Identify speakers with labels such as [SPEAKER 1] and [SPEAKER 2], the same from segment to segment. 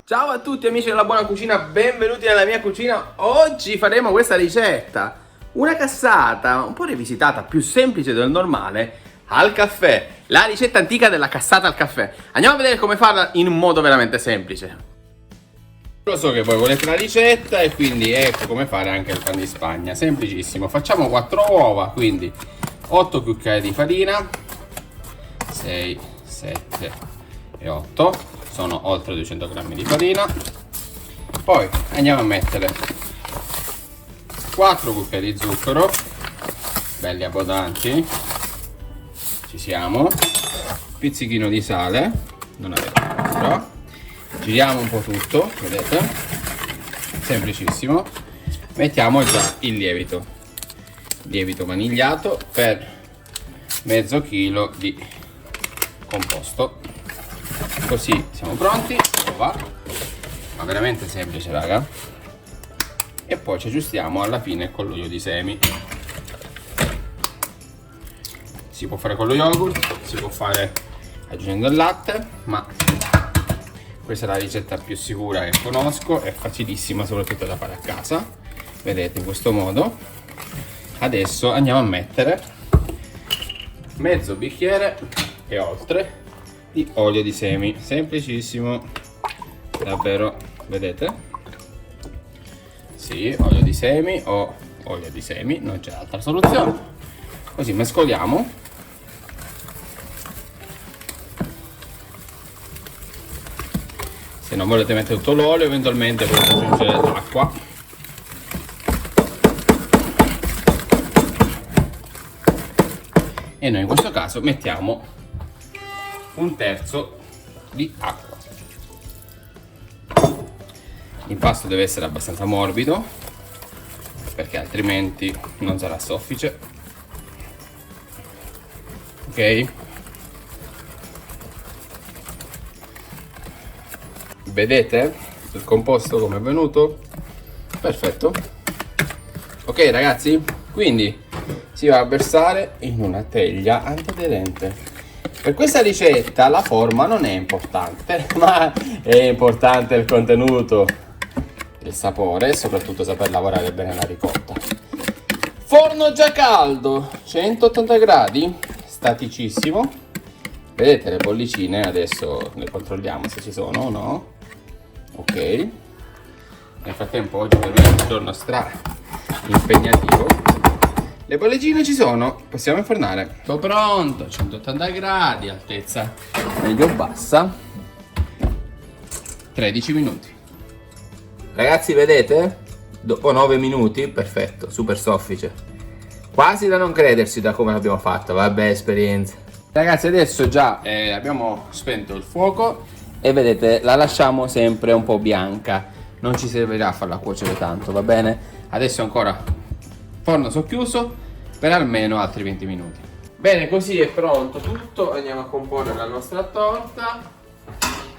[SPEAKER 1] Ciao a tutti amici della buona cucina, benvenuti nella mia cucina. Oggi faremo questa ricetta, una cassata un po' rivisitata, più semplice del normale, al caffè. La ricetta antica della cassata al caffè. Andiamo a vedere come farla in un modo veramente semplice. Lo so che voi volete la ricetta e quindi ecco come fare anche il pan di Spagna. Semplicissimo, facciamo 4 uova, quindi 8 cucchiai di farina, 6, 7 e 8. Sono oltre 200 grammi di farina. Poi andiamo a mettere 4 cucchiai di zucchero, belli abbondanti. Ci siamo. Pizzichino di sale, non avete però. Giriamo un po' tutto, vedete? Semplicissimo. Mettiamo già il lievito vanigliato per mezzo chilo di composto. Così siamo pronti, va, ma veramente semplice raga. E poi ci aggiustiamo alla fine con l'olio di semi. Si può fare con lo yogurt, si può fare aggiungendo il latte, ma questa è la ricetta più sicura che conosco, è facilissima soprattutto da fare a casa. Vedete, in questo modo. Adesso andiamo a mettere mezzo bicchiere e oltre di olio di semi, semplicissimo, davvero, vedete? Sì, olio di semi o olio di semi, non c'è altra soluzione. Così mescoliamo. Se non volete mettere tutto l'olio, eventualmente potete aggiungere l'acqua. E noi in questo caso mettiamo un terzo di acqua. L'impasto deve essere abbastanza morbido perché altrimenti non sarà soffice. Ok? Vedete il composto come è venuto? Perfetto. Ok ragazzi, quindi si va a versare in una teglia antiaderente. Per questa ricetta la forma non è importante, ma è importante il contenuto, il sapore e soprattutto saper lavorare bene la ricotta. Forno già caldo, 180 gradi, staticissimo. Vedete le bollicine, adesso le controlliamo se ci sono o no. Ok. Nel frattempo oggi per me è un giorno stra impegnativo. Le bollicine ci sono, possiamo infornare. Tutto pronto, 180 gradi, altezza medio-bassa, 13 minuti. Ragazzi, vedete? Dopo 9 minuti, perfetto, super soffice. Quasi da non credersi da come l'abbiamo fatta, vabbè, esperienza. Ragazzi, adesso già abbiamo spento il fuoco e vedete, la lasciamo sempre un po' bianca. Non ci servirà a farla cuocere tanto, va bene? Adesso ancora forno socchiuso per almeno altri 20 minuti. Bene, così è pronto tutto. Andiamo a comporre la nostra torta.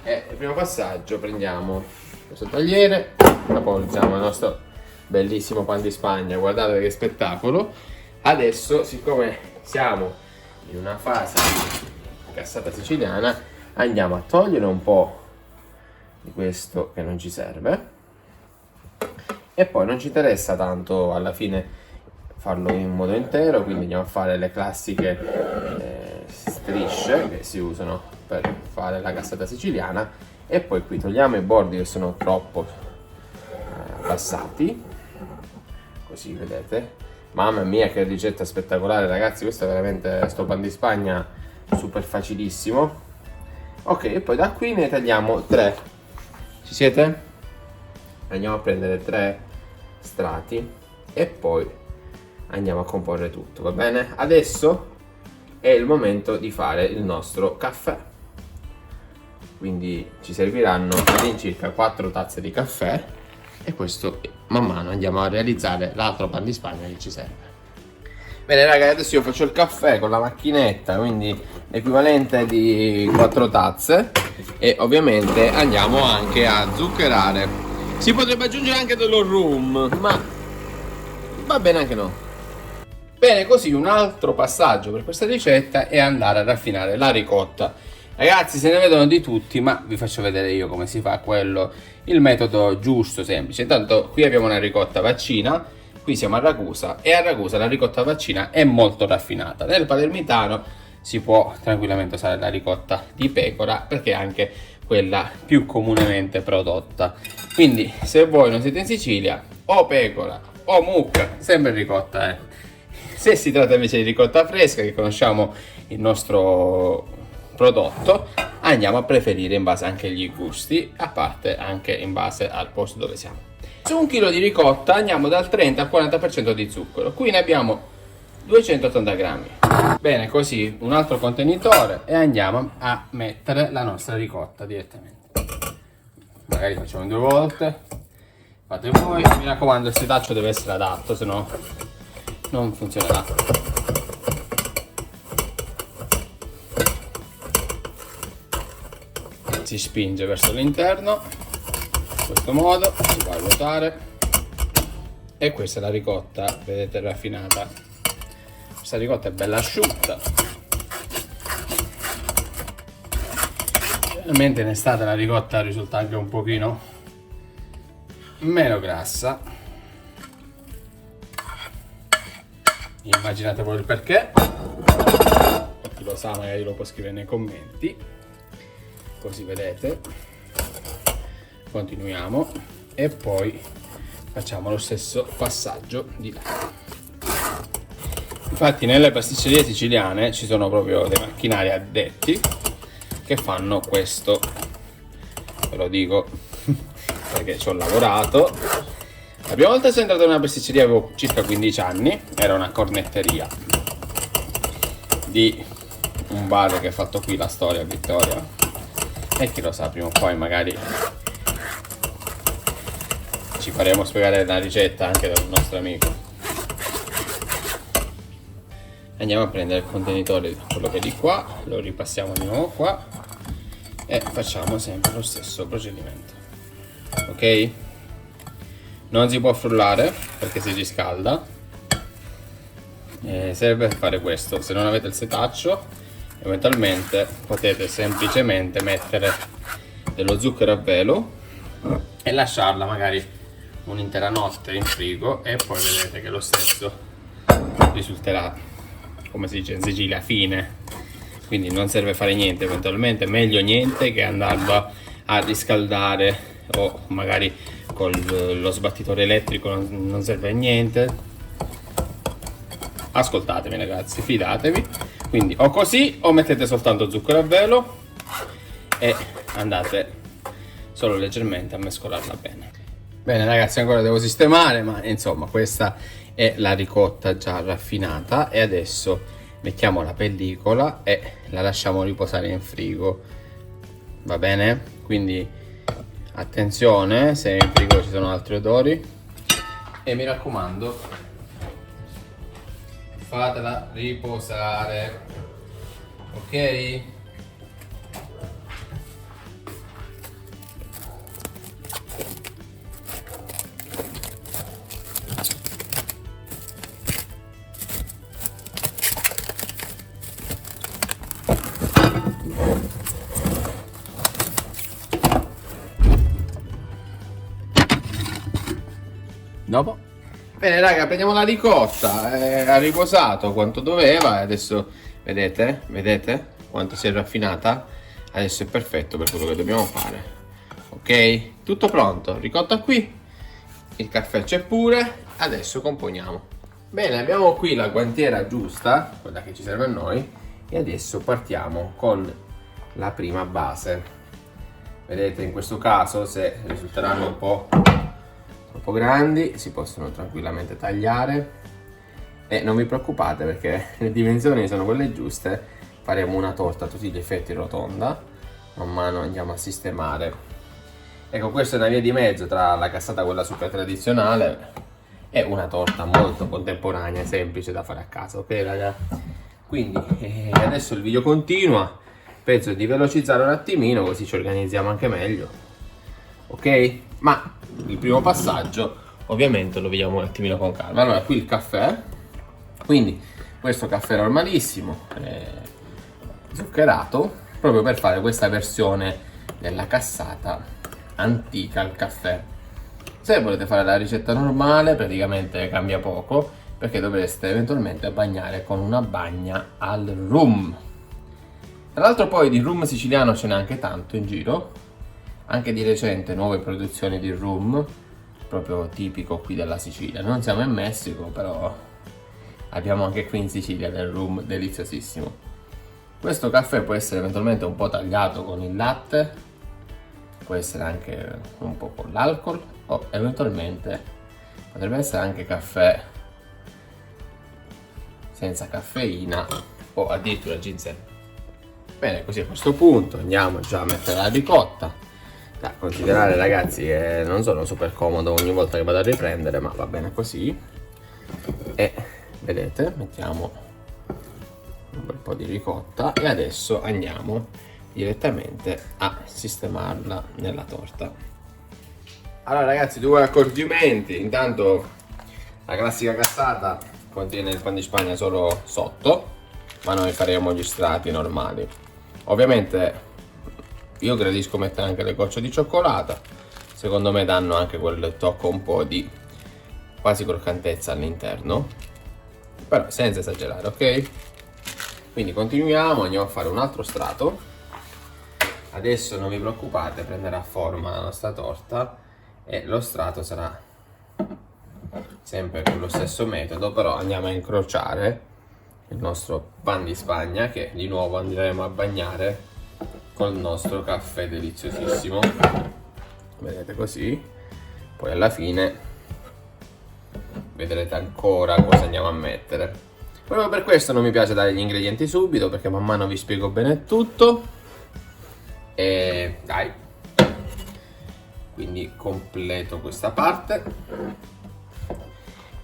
[SPEAKER 1] E il primo passaggio, prendiamo questo tagliere, appoggiamo il nostro bellissimo pan di Spagna. Guardate che spettacolo. Adesso, siccome siamo in una fase di cassata siciliana, andiamo a togliere un po' di questo che non ci serve. E poi non ci interessa tanto alla fine farlo in modo intero, quindi andiamo a fare le classiche strisce che si usano per fare la cassata siciliana. E poi qui togliamo i bordi che sono troppo abbassati, così vedete. Mamma mia che ricetta spettacolare ragazzi, questo è veramente, sto pan di Spagna super facilissimo. Ok, e poi da qui ne tagliamo 3. Ci siete? Andiamo a prendere 3 strati e poi andiamo a comporre tutto, va bene? Adesso è il momento di fare il nostro caffè. Quindi ci serviranno all'incirca 4 tazze di caffè e questo man mano andiamo a realizzare l'altro pan di Spagna che ci serve. Bene ragazzi, adesso io faccio il caffè con la macchinetta, quindi l'equivalente di 4 tazze, e ovviamente andiamo anche a zuccherare. Si potrebbe aggiungere anche dello rum, ma va bene anche no. Bene, così un altro passaggio per questa ricetta è andare a raffinare la ricotta. Ragazzi, se ne vedono di tutti, ma vi faccio vedere io come si fa quello, il metodo giusto, semplice. Intanto qui abbiamo una ricotta vaccina, qui siamo a Ragusa, e a Ragusa la ricotta vaccina è molto raffinata. Nel palermitano si può tranquillamente usare la ricotta di pecora, perché è anche quella più comunemente prodotta. Quindi se voi non siete in Sicilia, o pecora o mucca, sempre ricotta, Se si tratta invece di ricotta fresca, che conosciamo il nostro prodotto, andiamo a preferire in base anche agli gusti, a parte anche in base al posto dove siamo. Su 1 chilo di ricotta andiamo dal 30 al 40% di zucchero, qui ne abbiamo 280 grammi. Bene, così un altro contenitore e andiamo a mettere la nostra ricotta direttamente. Magari facciamo in 2 volte, fate voi, mi raccomando il setaccio deve essere adatto, se no non funzionerà. Si spinge verso l'interno in questo modo, si va a ruotare, e questa è la ricotta, vedete, raffinata. Questa ricotta è bella asciutta. Generalmente in estate la ricotta risulta anche un pochino meno grassa, immaginate voi il perché, chi lo sa magari lo può scrivere nei commenti. Così vedete, continuiamo e poi facciamo lo stesso passaggio di là. Infatti nelle pasticcerie siciliane ci sono proprio dei macchinari addetti che fanno questo, ve lo dico perché ci ho lavorato. La prima volta sono entrato in una pasticceria avevo circa 15 anni, era una cornetteria di un bar che ha fatto qui la storia a Vittoria, e chi lo sa, prima o poi magari ci faremo spiegare la ricetta anche da un nostro amico. Andiamo a prendere il contenitore, quello che è di qua, lo ripassiamo di nuovo qua e facciamo sempre lo stesso procedimento, ok? Non si può frullare perché si riscalda, serve per fare questo. Se non avete il setaccio, eventualmente potete semplicemente mettere dello zucchero a velo e lasciarla magari un'intera notte in frigo, e poi vedete che lo stesso risulterà, come si dice in Sicilia, fine. Quindi non serve fare niente, eventualmente meglio niente che andarlo a riscaldare, o magari con lo sbattitore elettrico non serve a niente. Ascoltatemi ragazzi, fidatevi. Quindi o così o mettete soltanto zucchero a velo e andate solo leggermente a mescolarla bene. Bene ragazzi, ancora devo sistemare, ma insomma questa è la ricotta già raffinata, e adesso mettiamo la pellicola e la lasciamo riposare in frigo, va bene? Quindi attenzione se in frigo ci sono altri odori, e mi raccomando fatela riposare, ok? Dopo? Bene raga, prendiamo la ricotta, ha riposato quanto doveva, e adesso vedete quanto si è raffinata, adesso è perfetto per quello che dobbiamo fare, ok? Tutto pronto, ricotta qui, il caffè c'è pure, adesso componiamo. Bene, abbiamo qui la guantiera giusta, quella che ci serve a noi, e adesso partiamo con la prima base. Vedete, in questo caso, se risulteranno un po' troppo grandi, si possono tranquillamente tagliare, e non vi preoccupate perché le dimensioni sono quelle giuste. Faremo una torta a tutti gli effetti rotonda, man mano andiamo a sistemare. Ecco, questa è una via di mezzo tra la cassata, quella super tradizionale, e una torta molto contemporanea e semplice da fare a casa, ok raga? Quindi adesso il video continua, penso di velocizzare un attimino così ci organizziamo anche meglio, ok? Ma il primo passaggio ovviamente lo vediamo un attimino con calma. Allora, qui il caffè, quindi questo caffè normalissimo, zuccherato, proprio per fare questa versione della cassata antica al caffè. Se volete fare la ricetta normale, praticamente cambia poco, perché dovreste eventualmente bagnare con una bagna al rum. Tra l'altro poi di rum siciliano ce n'è anche tanto in giro, anche di recente nuove produzioni di rum, proprio tipico qui della Sicilia. Non siamo in Messico, però abbiamo anche qui in Sicilia del rum deliziosissimo. Questo caffè può essere eventualmente un po' tagliato con il latte, può essere anche un po' con l'alcol, o eventualmente potrebbe essere anche caffè senza caffeina o addirittura ginseng. Bene, così a questo punto andiamo già a mettere la ricotta. Da considerare, ragazzi, che non sono super comodo ogni volta che vado a riprendere, ma va bene così. E vedete, mettiamo un bel po' di ricotta e adesso andiamo direttamente a sistemarla nella torta. Allora ragazzi, due accorgimenti. Intanto la classica cassata contiene il pan di Spagna solo sotto, ma noi faremo gli strati normali. Ovviamente io gradisco mettere anche le gocce di cioccolata, secondo me danno anche quel tocco un po' di quasi croccantezza all'interno, però senza esagerare, ok? Quindi continuiamo, andiamo a fare un altro strato. Adesso non vi preoccupate, prenderà forma la nostra torta e lo strato sarà sempre con lo stesso metodo, però andiamo a incrociare il nostro pan di Spagna, che di nuovo andremo a bagnare col nostro caffè deliziosissimo, vedete così. Poi alla fine vedrete ancora cosa andiamo a mettere. Proprio per questo non mi piace dare gli ingredienti subito, perché man mano vi spiego bene tutto. E dai, quindi completo questa parte.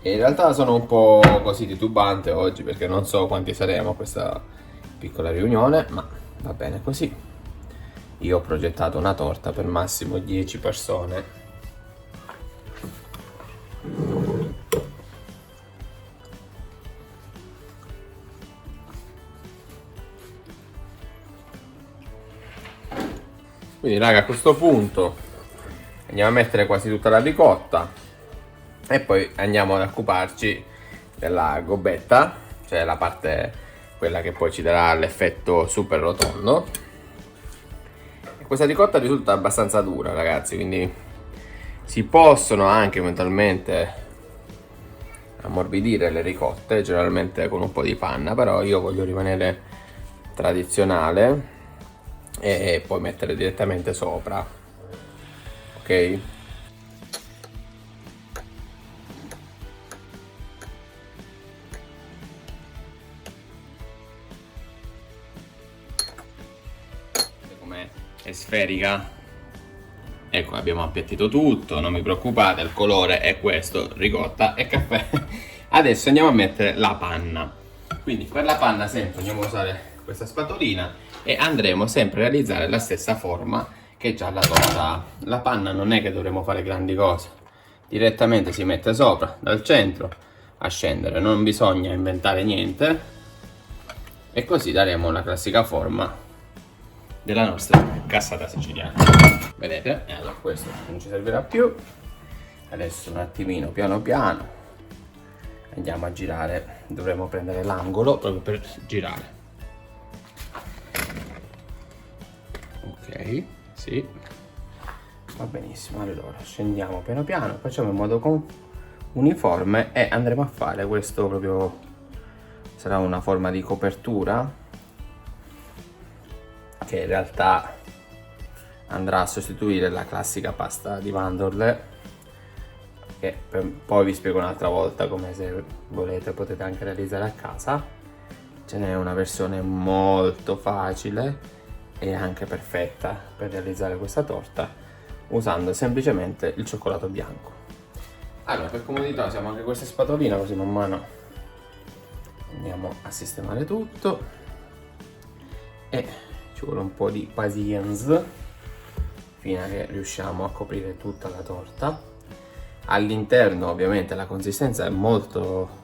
[SPEAKER 1] E in realtà sono un po' così titubante oggi, perché non so quanti saremo a questa piccola riunione, ma va bene così. Io ho progettato una torta per massimo 10 persone. Quindi raga, a questo punto andiamo a mettere quasi tutta la ricotta e poi andiamo ad occuparci della gobbetta, cioè la parte quella che poi ci darà l'effetto super rotondo. E questa ricotta risulta abbastanza dura, ragazzi, quindi si possono anche eventualmente ammorbidire le ricotte, generalmente con un po' di panna, però io voglio rimanere tradizionale e poi mettere direttamente sopra, ok? Com'è? È sferica. Ecco, abbiamo appiattito tutto, non vi preoccupate, il colore è questo, ricotta e caffè. Adesso andiamo a mettere la panna. Quindi per la panna sempre andiamo a usare questa spatolina e andremo sempre a realizzare la stessa forma che già la torta ha. La panna non è che dovremo fare grandi cose, direttamente si mette sopra dal centro a scendere, non bisogna inventare niente, e così daremo la classica forma della nostra cassata siciliana. Vedete? E allora questo non ci servirà più. Adesso un attimino piano piano andiamo a girare, dovremo prendere l'angolo proprio per girare. Ok, sì, va benissimo. Allora scendiamo piano piano, facciamo in modo uniforme e andremo a fare questo proprio, sarà una forma di copertura che in realtà andrà a sostituire la classica pasta di mandorle, che poi vi spiego un'altra volta come, se volete potete anche realizzare a casa. Ce n'è una versione molto facile e anche perfetta per realizzare questa torta, usando semplicemente il cioccolato bianco. Allora, per comodità usiamo anche questa spatolina, così man mano andiamo a sistemare tutto e ci vuole un po' di patience fino a che riusciamo a coprire tutta la torta. All'interno ovviamente la consistenza è molto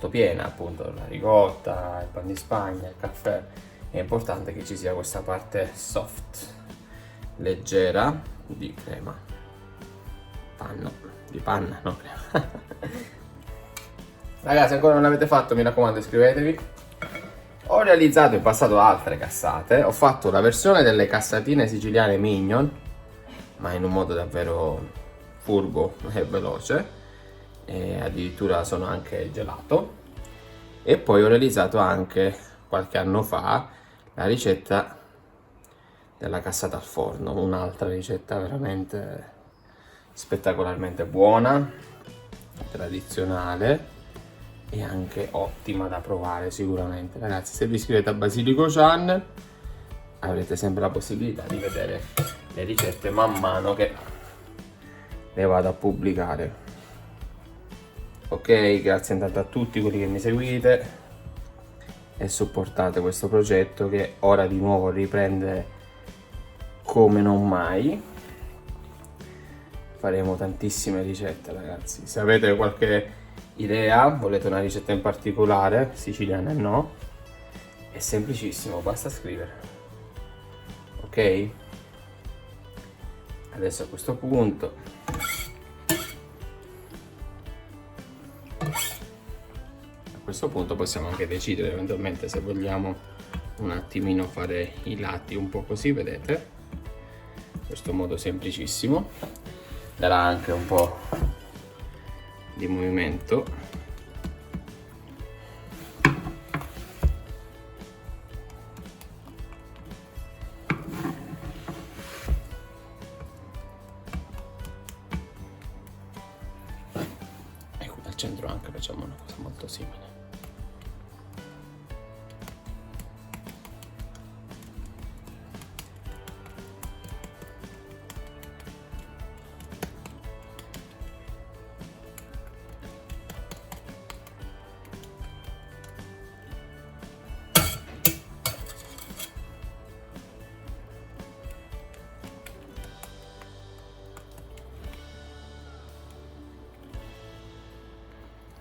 [SPEAKER 1] piena, appunto la ricotta, il pan di Spagna, il caffè è importante che ci sia questa parte soft, leggera di crema di panna, no crema. Ragazzi, ancora non l'avete fatto, mi raccomando, iscrivetevi. Ho realizzato in passato altre cassate, ho fatto la versione delle cassatine siciliane Mignon, ma in un modo davvero furbo e veloce, e addirittura sono anche gelato. E poi ho realizzato anche qualche anno fa la ricetta della cassata al forno, un'altra ricetta veramente spettacolarmente buona, tradizionale e anche ottima da provare sicuramente. Ragazzi, se vi iscrivete a Basilico Channel avrete sempre la possibilità di vedere le ricette man mano che le vado a pubblicare. Ok, grazie intanto a tutti quelli che mi seguite e supportate questo progetto che ora di nuovo riprende come non mai. Faremo tantissime ricette, ragazzi. Se avete qualche idea, volete una ricetta in particolare, siciliana e no, è semplicissimo, basta scrivere. Ok? Adesso a questo punto possiamo anche decidere eventualmente se vogliamo un attimino fare i lati un po' così, vedete? In questo modo semplicissimo, darà anche un po' di movimento. E qui al centro anche facciamo una cosa molto simile.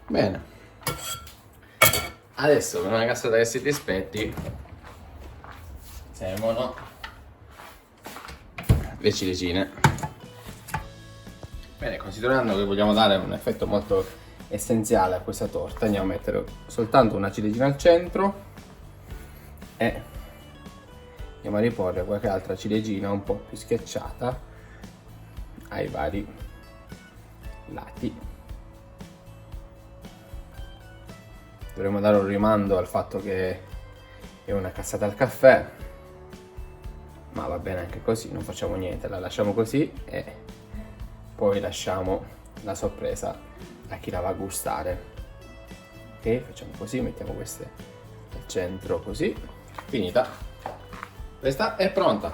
[SPEAKER 1] Bene, adesso per una cassata che si rispetti servono le ciliegine. Bene, considerando che vogliamo dare un effetto molto essenziale a questa torta, andiamo a mettere soltanto una ciliegina al centro e andiamo a riporre qualche altra ciliegina un po' più schiacciata ai vari lati. Dovremmo dare un rimando al fatto che è una cassata al caffè, ma va bene anche così, non facciamo niente, la lasciamo così e poi lasciamo la sorpresa a chi la va a gustare. Ok, facciamo così, mettiamo queste al centro così, finita. Questa è pronta.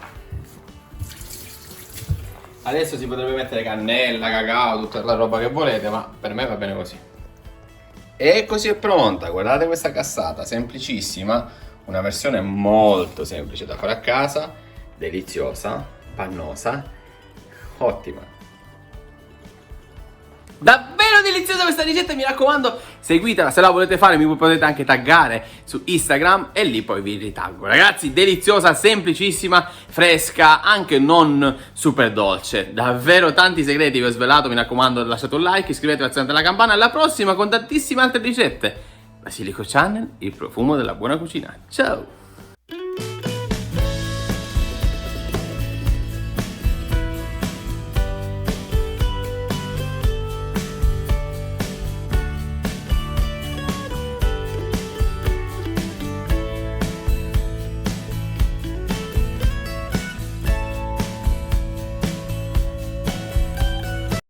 [SPEAKER 1] Adesso si potrebbe mettere cannella, cacao, tutta la roba che volete, ma per me va bene così. E così è pronta, guardate questa cassata, semplicissima, una versione molto semplice da fare a casa, deliziosa, pannosa, ottima. Davvero deliziosa questa ricetta, mi raccomando, seguitela, se la volete fare mi potete anche taggare su Instagram e lì poi vi ritaggo. Ragazzi, deliziosa, semplicissima, fresca, anche non super dolce. Davvero tanti segreti vi ho svelato, mi raccomando lasciate un like, iscrivetevi, azionate la campana, alla prossima con tantissime altre ricette. Basilico Channel, il profumo della buona cucina. Ciao!